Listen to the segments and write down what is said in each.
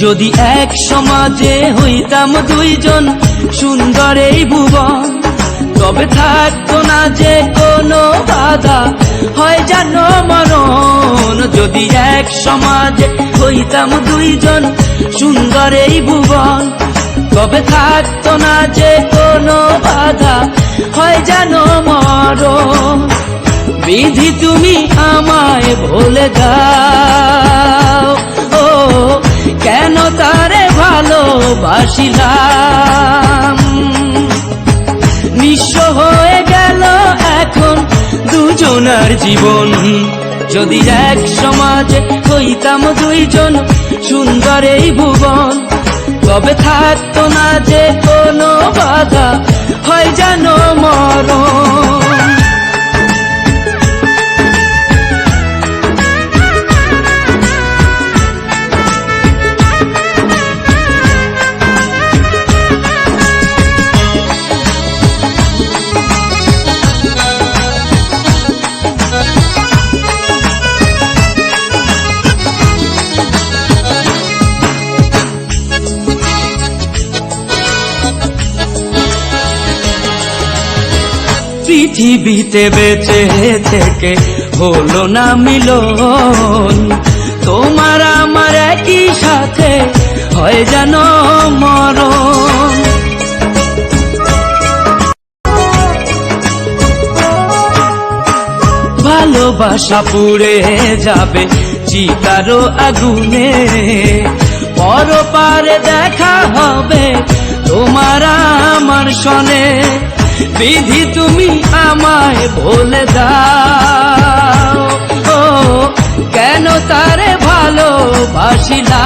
যদি এক সমাজে হইতাম দুইজন সুন্দর এই ভুবন, তবে থাকতো না যে কোনো বাধা, হয় জানো মরণ। যদি এক সমাজে হইতাম দুইজন সুন্দর এই ভুবন, তবে থাকতো না যে কোনো বাধা, হয় জানো মরণ। বিধি তুমি আমায় ভুলে দাও, ও কেন তারে ভালোবাসিলাম। নিঃস্ব হয়ে গেল এখন দুজনার জীবন। যদি এক সমাজে হইতাম দুইজন সুন্দর এই ভুবন, তবে থাকতো না যে কোনো বাধা, হয় জানো মরণ। পৃথিবীতে বেঁচে থেকে হলো না মিলন, তোমার আমার একই সাথে হয় জানো মরণ। ভালোবাসা পুড়ে যাবে চিতারো আগুনে, পরপারে দেখা হবে তোমার আমার সনে। বিধি তুমি আমায় ভুলে দাও, ও কেন তারে ভালোবাসিলাম।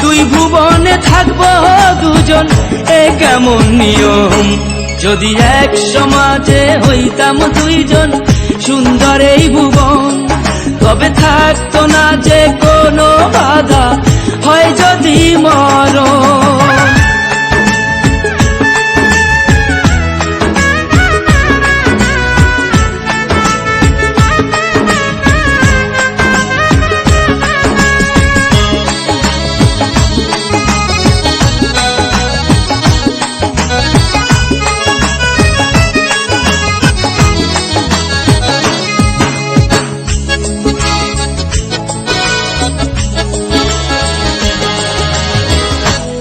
দুই ভুবনে থাকবো দুজন এ কেমন নিয়ম। যদি এক সমাজে হইতাম দুইজন সুন্দর এই ভুবন, তবে থাকতো না যে কোনো বাধা, হয় যদি মরণ।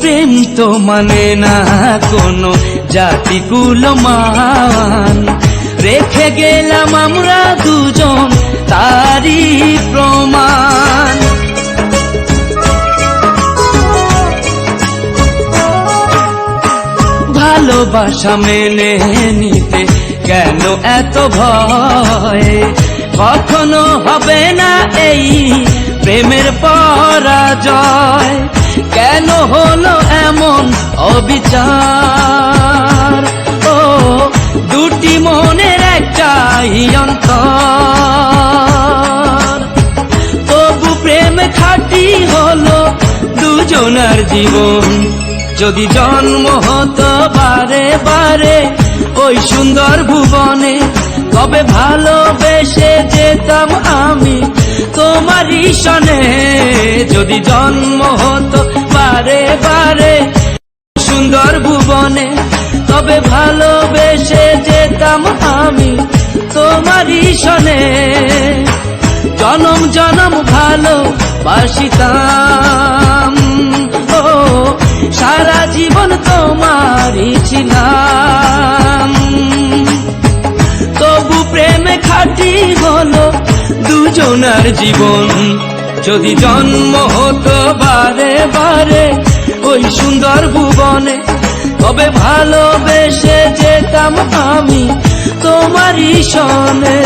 প্রেম তো মানে না কোনো জাতি কুলমান, রেখে গেলাম আমরা দুজন তারই প্রমাণ। ভালোবাসা মেনে নিতে কেন এত ভয়, কখনো হবে না এই প্রেমের পরাজয়। কেন হলো এমন অবিচার, ও দুটি মনের একটাই অন্তর। তবু প্রেম খাঁটি হলো দুজনার জীবন। যদি জন্ম হতো বারে বারে ওই সুন্দর ভুবনে, তবে ভালোবেসে যেতাম আমি তোমারই সনে। যদি জন্ম হতো বারে বারে সুন্দর ভুবনে, তবে ভালোবেসে যেতাম আমি তোমারই সনে। জনম জনম ভালোবাসিতাম, ও সারা জীবন তোমারই ছিলাম। তবু প্রেমে খাঁটি হলো দুজনার জীবন। যদি জন্ম হতো বারে বারে ওই সুন্দর ভুবনে, তবে ভালোবেসে যেতাম আমি তোমারই সনে।